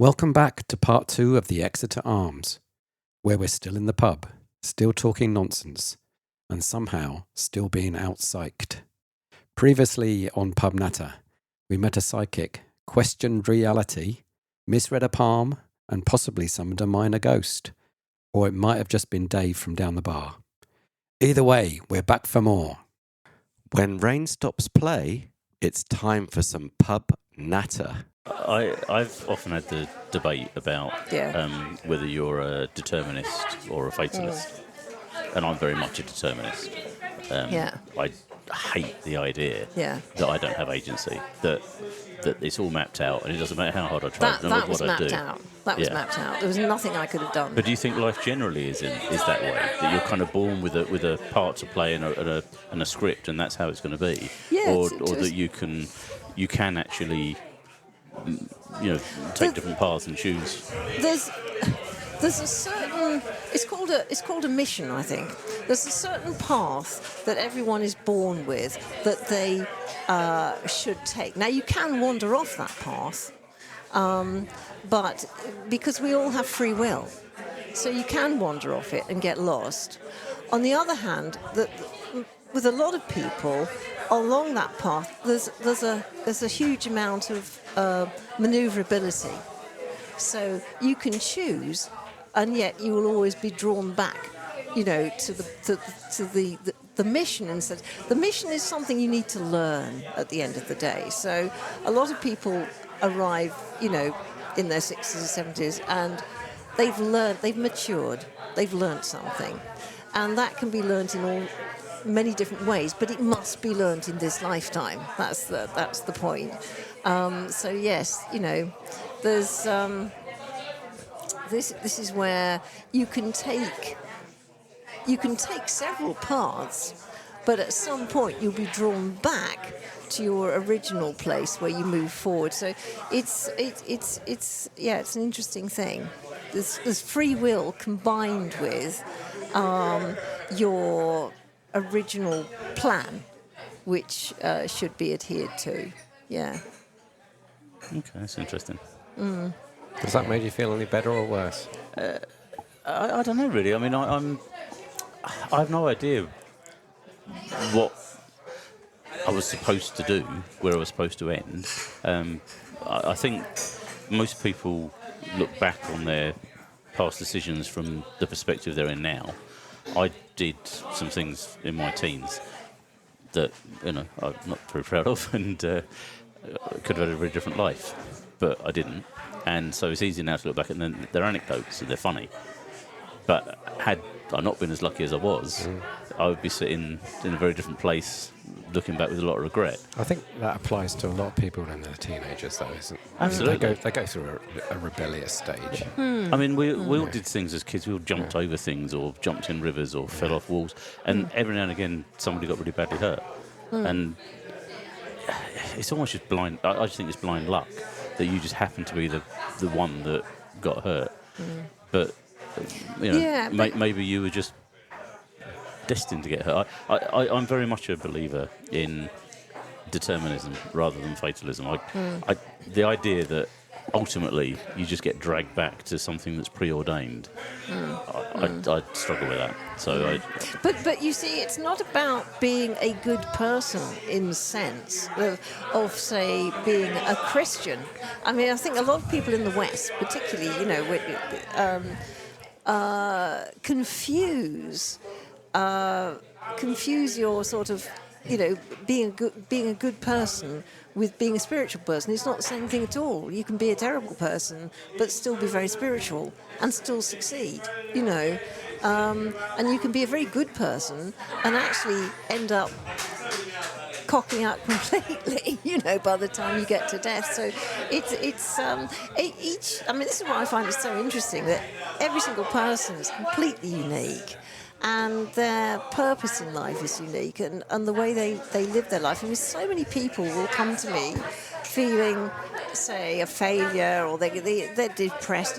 Welcome back to part 2 of the Exeter Arms, where we're still in the pub, still talking nonsense, and somehow still being out-psyched. Previously on Pub Natter, we met a psychic, questioned reality, misread a palm, and possibly summoned a minor ghost. Or it might have just been Dave from down the bar. Either way, we're back for more. When rain stops play, it's time for some Pub Natter. I've often had the debate about whether you're a determinist or a fatalist, and I'm very much a determinist. I hate the idea that I don't have agency, that it's all mapped out, and it doesn't matter how hard I try. That was mapped out. That was mapped out. There was nothing I could have done. But do you think life generally is that way? That you're kind of born with a part to play and a script, and that's how it's going to be? Yeah, or that you can actually, take different paths and choose. There's a certain, it's called a mission, I think. There's a certain path that everyone is born with that they should take. Now, you can wander off that path, but because we all have free will, so you can wander off it and get lost. On the other hand, with a lot of people along that path, there's a huge amount of manoeuvrability. So you can choose, and yet you will always be drawn back, to the mission. Instead, the mission is something you need to learn at the end of the day. So a lot of people arrive, in their 60s or 70s, and they've matured, they've learned something, and that can be learned in many different ways, but it must be learned in this lifetime. That's the point. So yes, there's this is where you can take several paths, but at some point you'll be drawn back to your original place where you move forward. So it's an interesting thing. There's free will combined with your original plan, which should be adhered to. Yeah. Okay, that's interesting. Does that make you feel any better or worse? I don't know, really. I mean, I have no idea what I was supposed to do, where I was supposed to end. I think most people look back on their past decisions from the perspective they're in now. I did some things in my teens that, I'm not very proud of, and could have had a very different life, but I didn't. And so it's easy now to look back, and then they're anecdotes and they're funny. But had I not been as lucky as I was, I would be sitting in a very different place, looking back with a lot of regret. I think that applies to a lot of people when they're teenagers, though, isn't it? Absolutely. They go through a rebellious stage. I mean, we all did things as kids. We all jumped over things, or jumped in rivers, or fell off walls. And every now and again, somebody got really badly hurt. And it's almost just blind. I just think it's blind luck that you just happen to be the one that got hurt. But maybe you were just destined to get hurt. I'm very much a believer in determinism rather than fatalism. The idea that ultimately you just get dragged back to something that's preordained, I struggle with that. So But you see, it's not about being a good person in the sense of say, being a Christian. I mean, I think a lot of people in the West, particularly, confuse your sort of, being a good person with being a spiritual person. It's not the same thing at all. You can be a terrible person but still be very spiritual and still succeed, and you can be a very good person and actually end up cocking out completely, by the time you get to death. So this is what I find is so interesting, that every single person is completely unique, and their purpose in life is unique, and the way they live their life. I mean, so many people will come to me feeling, say, a failure, or they're depressed.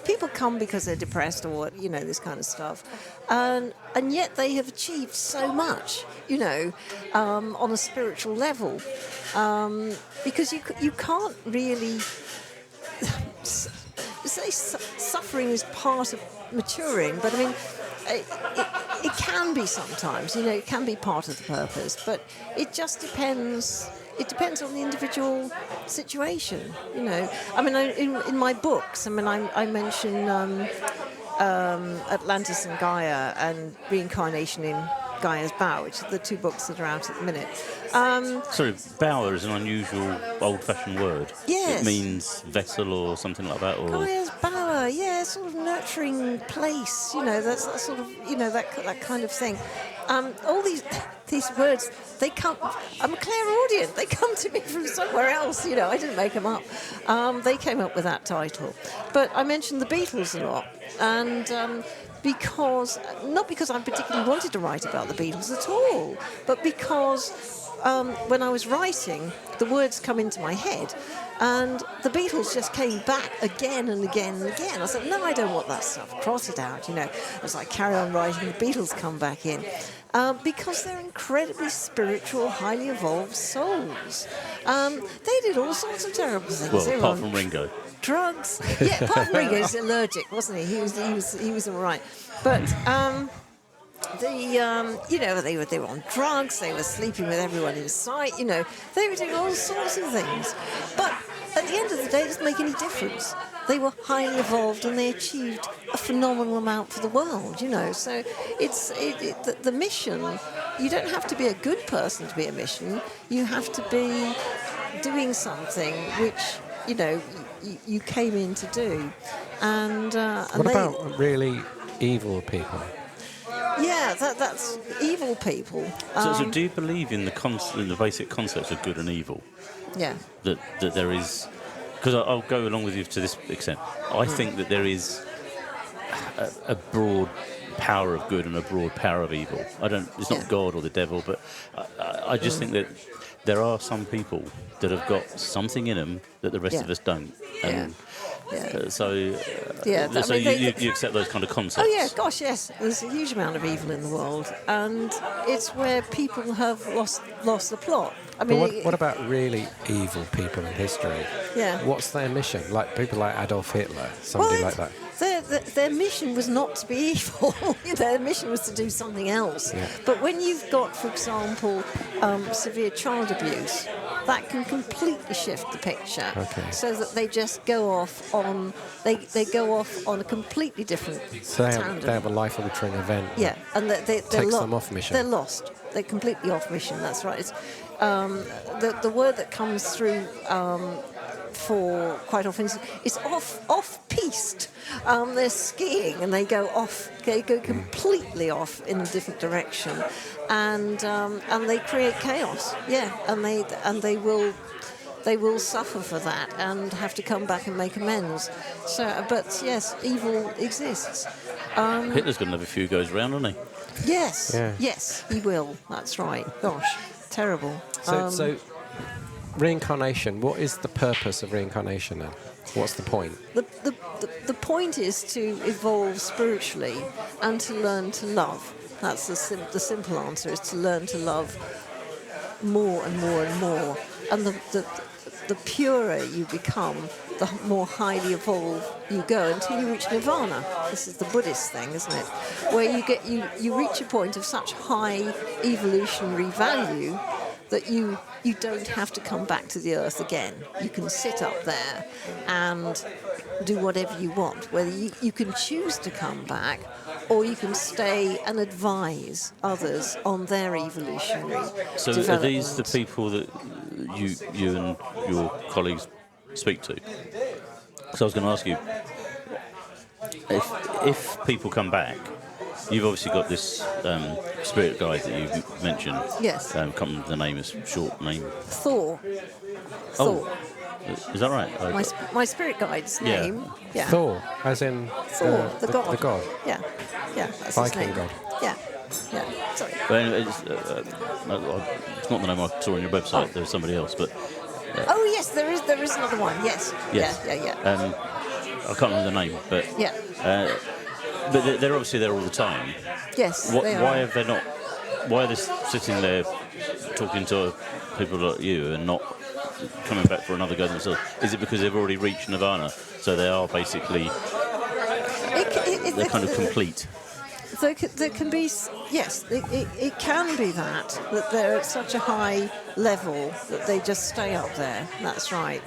People come because they're depressed, or this kind of stuff, and yet they have achieved so much, on a spiritual level, because you can't really say suffering is part of maturing, but I mean, it can be sometimes. It can be part of the purpose, but it just depends. It depends on the individual situation. I mean, in my books, I mean, I mention Atlantis and Gaia and reincarnation in Gaia's Bow, which are the two books that are out at the minute. Sorry, bower is an unusual old-fashioned word. Yes. It means vessel or something like that, or Gaia's Bower, yeah, sort of nurturing place, that's that sort of, that kind of thing. All these words, they come, I'm a clairaudient, they come to me from somewhere else, I didn't make them up. They came up with that title. But I mentioned the Beatles a lot, and not because I particularly wanted to write about the Beatles at all, but because when I was writing, the words come into my head, and the Beatles just came back again and again and again. I said, no, I don't want that stuff. Cross it out, As I carry on writing, the Beatles come back in. Because they're incredibly spiritual, highly evolved souls. They did all sorts of terrible things. well, apart from Ringo. Drugs. Yeah, apart from Ringo, he was allergic, wasn't he? He was all right. But they were on drugs. They were sleeping with everyone in sight. They were doing all sorts of things. But at the end of the day, it doesn't make any difference. They were highly evolved and they achieved a phenomenal amount for the world. So it's the mission. You don't have to be a good person to be a mission. You have to be doing something which you came in to do. And what about really evil people? Yeah, that's evil people. So do you believe in the basic concepts of good and evil? Yeah. That there is, because I'll go along with you to this extent. I think that there is a broad power of good and a broad power of evil. It's not God or the devil, but I just think that there are some people that have got something in them that the rest of us don't. And so you accept those kind of concepts. Oh yeah, gosh, yes. There's a huge amount of evil in the world, and it's where people have lost the plot. I mean, but what about really evil people in history? Yeah. What's their mission? Like people like Adolf Hitler, somebody like that. Their mission was not to be evil. Their mission was to do something else. Yeah. But when you've got, for example, severe child abuse, that can completely shift the picture. Okay. So that they just go off on they go off on a completely different tangent. They have a life-altering event. Yeah, and they're takes them off mission. They're lost. They're completely off mission. That's right. It's, the word that comes through for quite often is off-piste. They're skiing and they go off. They go completely off in a different direction, and they create chaos. Yeah, and they will suffer for that and have to come back and make amends. So, but yes, evil exists. Hitler's going to have a few goes round, hasn't he? Yes, yeah. Yes, he will. That's right. Gosh, terrible. So reincarnation. What is the purpose of reincarnation then? What's the point? The point is to evolve spiritually and to learn to love. That's the simple answer, is to learn to love more and more and more. And the purer you become, the more highly evolved you go until you reach nirvana. This is the Buddhist thing, isn't it? Where you reach a point of such high evolutionary value that you don't have to come back to the earth again. You can sit up there and do whatever you want. Whether you can choose to come back, or you can stay and advise others on their evolutionary So development. are these the people that you and your colleagues speak to? So I was going to ask you, if people come back, you've obviously got this spirit guide that you mentioned. Yes. Can't remember the name, it's a short name. Thor. Oh, is that right? My spirit guide's Yeah. name. Yeah. Thor, as in Thor, the god. The god. Yeah. Yeah. That's Viking his name. god. Yeah. Yeah. Sorry. But anyway, it's not the name I saw on your website. There was somebody else, but Oh yes, there is another one. Yes. yes. Yeah. I can't remember the name, but Yeah. but they're obviously there all the time. Yes. Why they are. have they not? Why are they sitting there talking to people like you and not coming back for another go themselves? Is it because they've already reached nirvana, so they are basically they're kind of complete? There can be, yes, it can be that they're at such a high level that they just stay up there. That's right.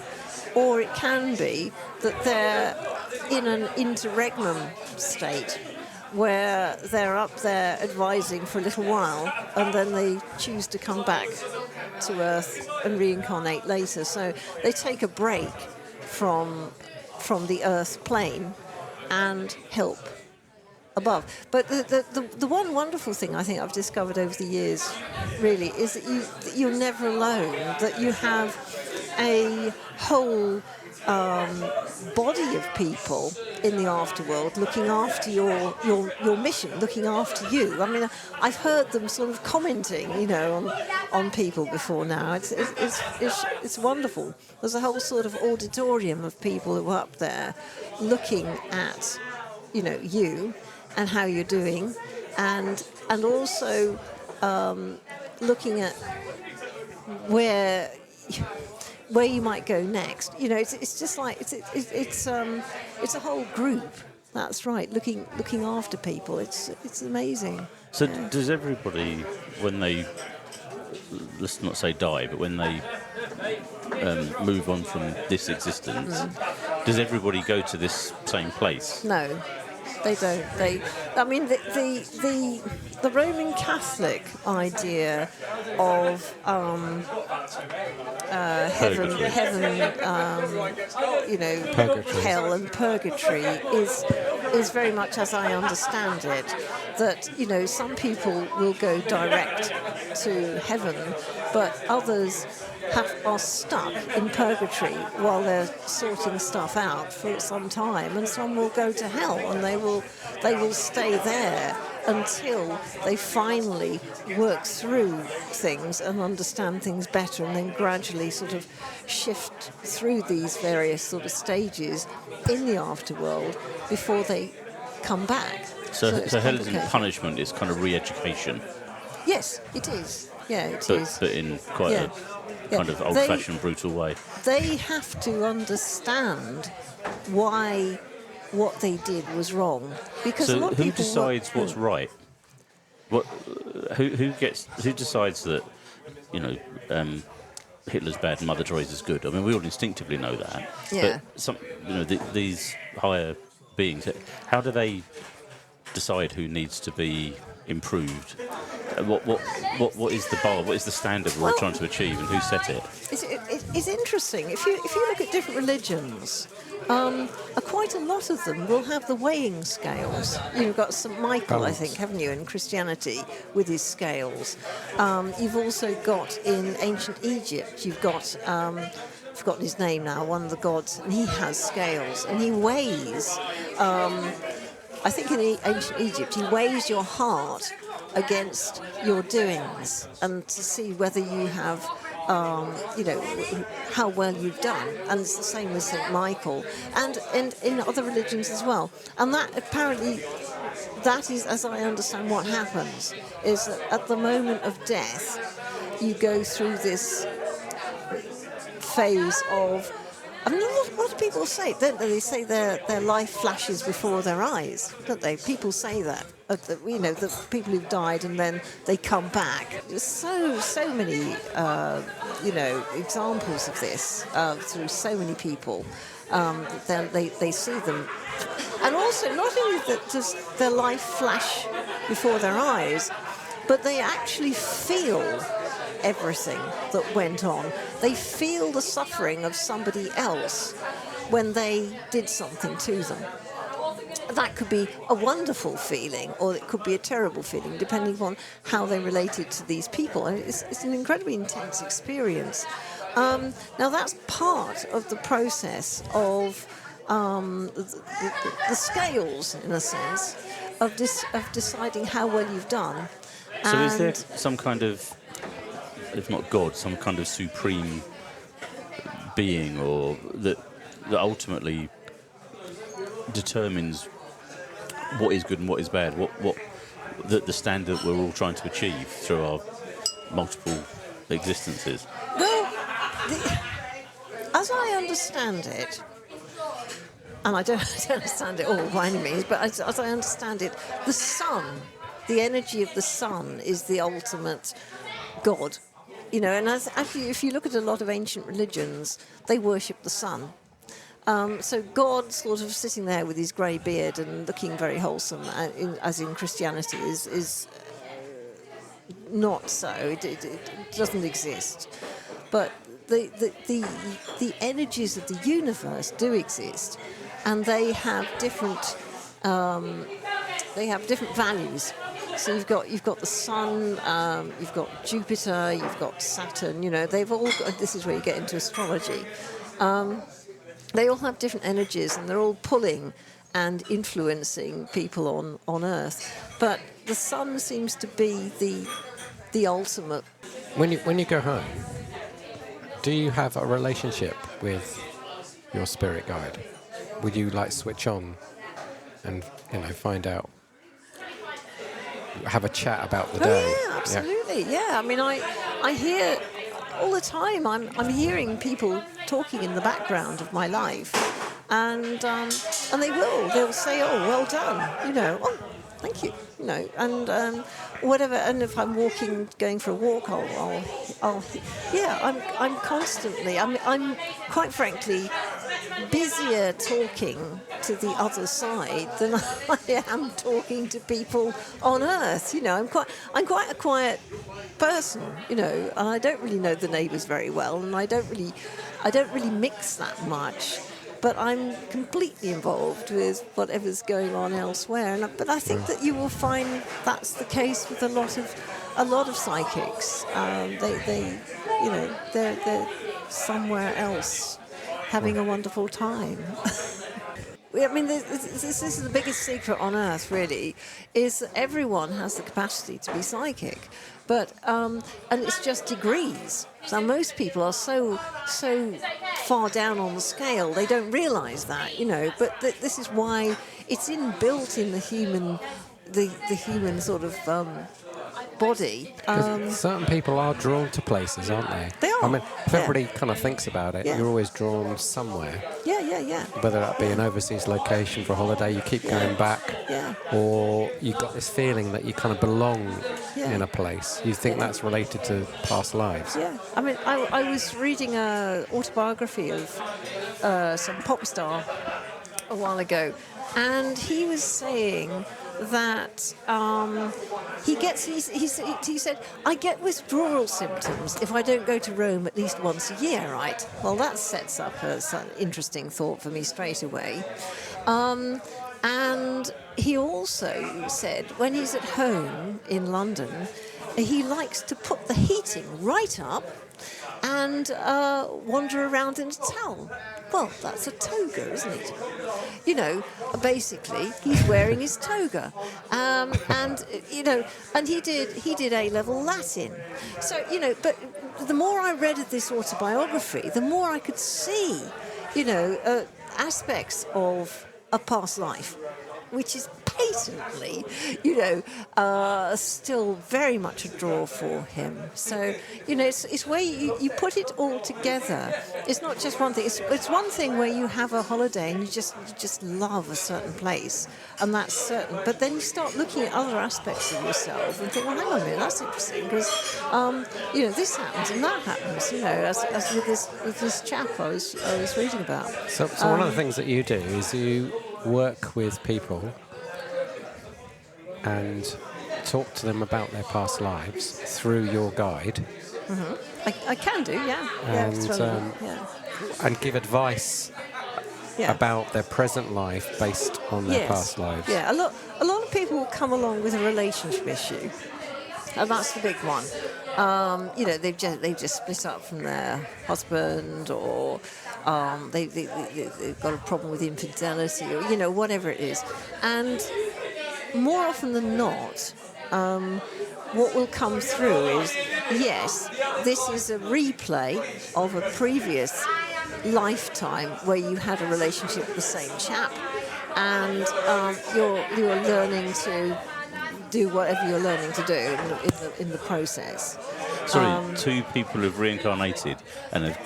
Or it can be that they're in an interregnum state where they're up there advising for a little while and then they choose to come back to Earth and reincarnate later. So they take a break from the Earth plane and help above. But the one wonderful thing I think I've discovered over the years really is that you're never alone, that you have a whole body of people in the afterworld looking after your mission, looking after you. I mean, I've heard them sort of commenting, on people before now. It's wonderful. There's a whole sort of auditorium of people who are up there looking at, you and how you're doing, and also looking at where you might go next. It's just like it's a whole group. That's right, looking after people. It's amazing. So does everybody, when they, let's not say die, but when they move on from this existence, does everybody go to this same place? No. They don't. I mean, the Roman Catholic idea of heaven, Purgatory. hell and purgatory is very much as I understand it. That some people will go direct to heaven, but others are stuck in purgatory while they're sorting stuff out for some time, and some will go to hell and they will stay there until they finally work through things and understand things better, and then gradually sort of shift through these various sort of stages in the afterworld before they come back. So hell isn't complicated. punishment, it's kind of re-education. Yes, it is. Yeah, it is. But in quite a kind of old-fashioned, brutal way. They have to understand why what they did was wrong, because a lot of who people decides what's right? Who decides that Hitler's bad and Mother Teresa's good? I mean, we all instinctively know that. Yeah. But these higher beings, how do they decide who needs to be improved? What is the bar? What is the standard we're all trying to achieve, and who set it? It's interesting. If you look at different religions, quite a lot of them will have the weighing scales. You've got St. Michael, I think, haven't you, in Christianity, with his scales. You've also got in ancient Egypt, you've got, I've forgotten his name now, one of the gods, and he has scales, and he weighs, I think in ancient Egypt, he weighs your heart against your doings, and to see whether you have how well you've done. And it's the same with St. Michael, and in other religions as well. And that apparently, that is, as I understand what happens, is that at the moment of death, you go through this phase of, I mean, what do people say? Don't they? They say their life flashes before their eyes, don't they? People say that. The people who've died and then they come back. There's so many, examples of this through so many people. Then they see them, and also not only that does their life flash before their eyes, but they actually feel everything that went on. They feel the suffering of somebody else when they did something to them. That could be a wonderful feeling, or it could be a terrible feeling, depending on how they related to these people. And it's an incredibly intense experience. Now, that's part of the process of the scales, in a sense, of deciding how well you've done. So is there some kind of, if not God, some kind of supreme being, or that ultimately determines what is good and what is bad, what the standard we're all trying to achieve through our multiple existences? Well, as I understand it, and I don't, I don't understand it all by any means, but as I understand it, the sun, the energy of the sun is the ultimate God. You know, and actually, if you look at a lot of ancient religions, they worship the sun. So God sort of sitting there with his grey beard and looking very wholesome, as in Christianity, is not so. It doesn't exist. But the energies of the universe do exist, and they have different values. So you've got the sun, you've got Jupiter, you've got Saturn. You know, they've all got, this is where you get into astrology. They all have different energies, and they're all pulling and influencing people on Earth. But the sun seems to be the ultimate. When you go home, do you have a relationship with your spirit guide? Would you like switch on and find out, have a chat about the day? Yeah, absolutely. Yeah, I mean, I hear all the time. I'm hearing people talking in the background of my life, and they'll say, "Oh, well done," you know. "Oh, thank you," you know, and whatever. And if I'm going for a walk, I'm constantly. I'm quite frankly busier talking to the other side than I am talking to people on Earth. You know, I'm quite a quiet person, you know, and I don't really know the neighbours very well, and I don't really mix that much. But I'm completely involved with whatever's going on elsewhere. But I think that you will find that's the case with a lot of psychics. They're somewhere else, having a wonderful time. I mean, this is the biggest secret on Earth, really, is that everyone has the capacity to be psychic, but and it's just degrees. So most people are so far down on the scale, they don't realise that, you know. But this is why it's inbuilt in the human sort of body. Certain people are drawn to places, aren't they? They are. I mean, if Yeah. everybody kind of thinks about it, Yeah. you're always drawn somewhere. Yeah. Whether that be an overseas location for a holiday, you keep going back, Yeah. or you've got this feeling that you kind of belong Yeah. in a place. You think that's related to past lives. Yeah, I mean, I was reading an autobiography of some pop star a while ago, and he was saying that he said, I get withdrawal symptoms if I don't go to Rome at least once a year, right? Well, that sets up an interesting thought for me straight away. And he also said when he's at home in London, he likes to put the heating right up and wander around in a towel. Well, that's a toga, isn't it? You know, basically, he's wearing his toga, and you know, and he did A-level Latin. So you know, but the more I read of this autobiography, the more I could see, you know, aspects of a past life, which is patently, you know, still very much a draw for him. So, you know, it's where you put it all together. It's not just one thing. It's one thing where you have a holiday and you just love a certain place, and that's certain. But then you start looking at other aspects of yourself and think, well, hang on a minute, that's interesting because, you know, this happens and that happens. You know, as with this chap I was reading about. So one of the things that you do is you work with people and talk to them about their past lives through your guide. I can do, yeah. And give advice about their present life based on their past lives. Yeah, a lot of people will come along with a relationship issue, and that's the big one. You know, they've just split up from their husband, or they've got a problem with infidelity, or you know, whatever it is. And more often than not, what will come through is, yes, this is a replay of a previous lifetime where you had a relationship with the same chap, and you're learning to do whatever you're learning to do in the process. Sorry, two people have reincarnated and have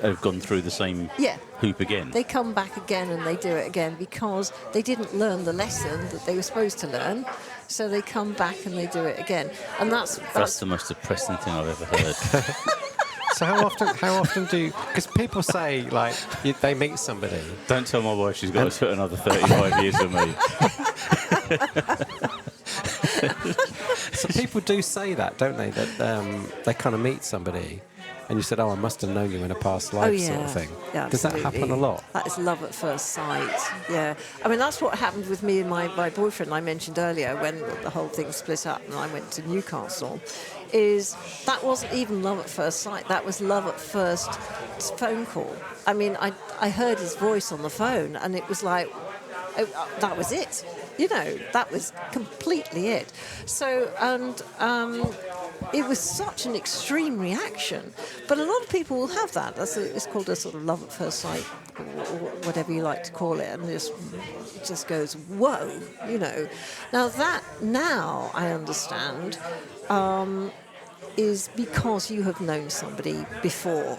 have gone through the same Yeah. hoop again. They come back again and they do it again because they didn't learn the lesson that they were supposed to learn. So they come back and they do it again. And That's the most depressing thing I've ever heard. So how often do, because people say like they meet somebody. Don't tell my wife she's got to put another 35 years with me. So people do say that, don't they? That they kind of meet somebody, and you said, "Oh, I must have known you in a past life," sort of thing. Yeah, Does that happen a lot? That is love at first sight. Yeah, I mean that's what happened with me and my boyfriend I mentioned earlier when the whole thing split up and I went to Newcastle. Is that wasn't even love at first sight? That was love at first phone call. I mean, I heard his voice on the phone, and it was like, that was it. You know, that was completely it. So, and it was such an extreme reaction. But a lot of people will have that. It's called a sort of love at first sight, or whatever you like to call it. And it just goes, whoa, you know. Now I understand, is because you have known somebody before.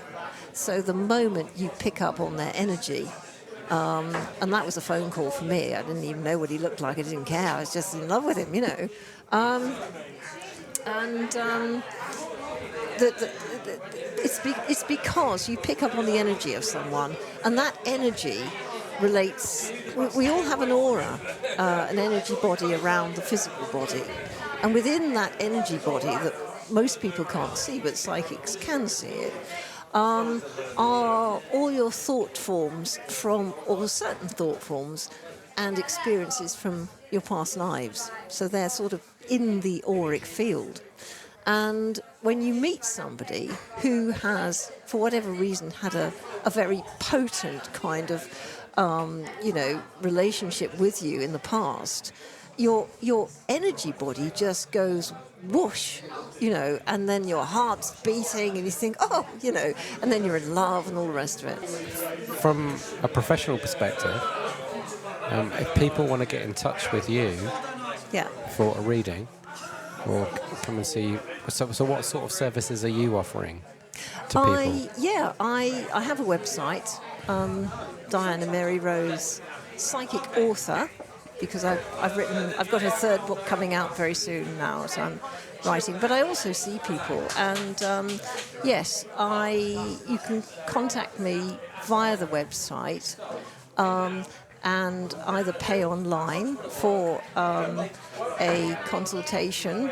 So the moment you pick up on their energy, and that was a phone call for me. I didn't even know what he looked like. I didn't care. I was just in love with him, you know. It's because you pick up on the energy of someone, and that energy relates. We all have an aura, an energy body around the physical body, and within that energy body that most people can't see, but psychics can see it. Are all your thought forms or certain thought forms and experiences from your past lives. So they're sort of in the auric field. And when you meet somebody who has, for whatever reason, had a very potent kind of, relationship with you in the past, your energy body just goes whoosh, you know, and then your heart's beating and you think, oh, you know, and then you're in love and all the rest of it. From a professional perspective, if people want to get in touch with you for a reading or come and see you, so what sort of services are you offering to people? I have a website, Diana Mary Rose, psychic author, because I've got a third book coming out very soon now, so I'm writing. But I also see people, and you can contact me via the website, and either pay online for a consultation,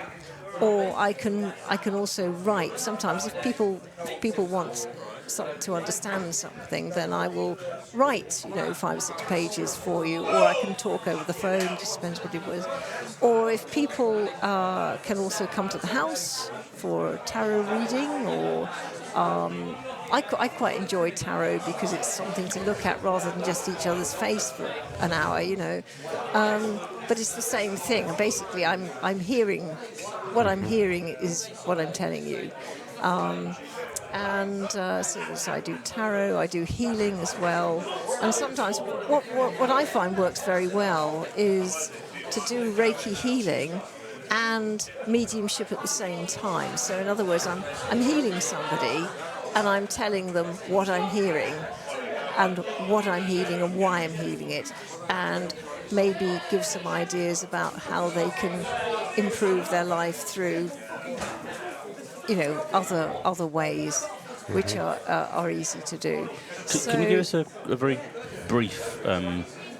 or I can also write. Sometimes if people want to understand something, then I will write, 5 or 6 pages for you, or I can talk over the phone, just depends what it was. Or if people can also come to the house for a tarot reading, or I quite enjoy tarot because it's something to look at rather than just each other's face for an hour, But it's the same thing. Basically, I'm hearing what I'm hearing is what I'm telling you. So I do tarot, I do healing as well. And sometimes what I find works very well is to do Reiki healing and mediumship at the same time. So in other words, I'm healing somebody and I'm telling them what I'm hearing and what I'm healing and why I'm healing it, and maybe give some ideas about how they can improve their life through other ways which are easy to do. Can you give us a very brief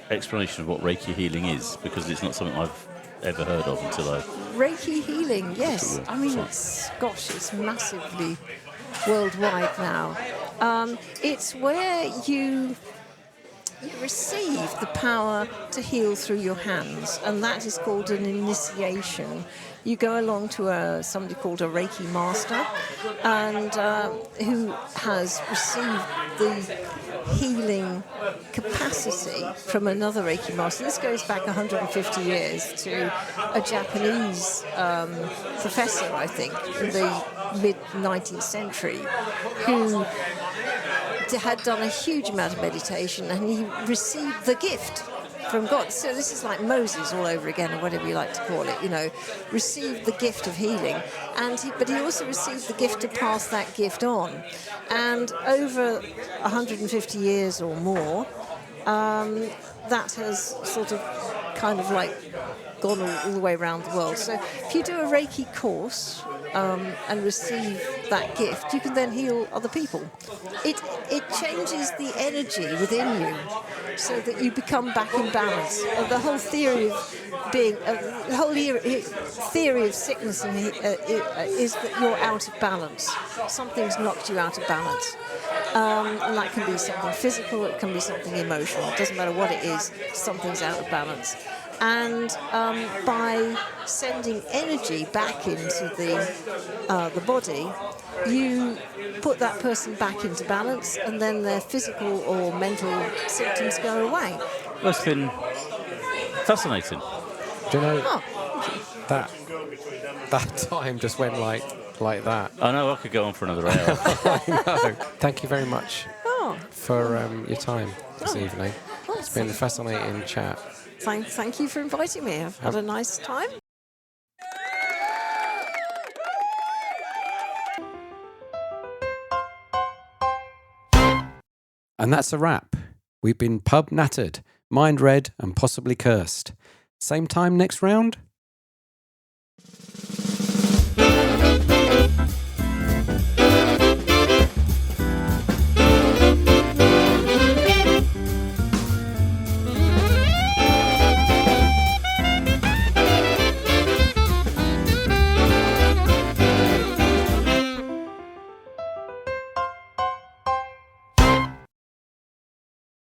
explanation of what Reiki healing is? Because it's not something I've ever heard of until I... Reiki healing, yes. I mean, it's massively worldwide now. It's where you receive the power to heal through your hands, and that is called an initiation. You go along to somebody called a Reiki master, and who has received the healing capacity from another Reiki master. This goes back 150 years to a Japanese professor, I think, in the mid-19th century, who had done a huge amount of meditation, and he received the gift from God. So this is like Moses all over again, or whatever you like to call it. You know, received the gift of healing, but he also received the gift to pass that gift on. And over 150 years or more, that has sort of kind of like gone all the way around the world. So if you do a Reiki course and receive that gift, you can then heal other people. It changes the energy within you so that you become back in balance. The whole theory of being, the whole theory of sickness is that you're out of balance. Something's knocked you out of balance. And that can be something physical, it can be something emotional. It doesn't matter what it is, something's out of balance. And by sending energy back into the body, you put that person back into balance, and then their physical or mental symptoms go away. Well, it's been fascinating. Do you know Oh, that time just went like that? I know I could go on for another hour. I know. Thank you very much oh. for your time this evening. Oh, It's been a fascinating chat. Thank you for inviting me. I've had a nice time. And that's a wrap. We've been pub nattered, mind read, and possibly cursed. Same time next round?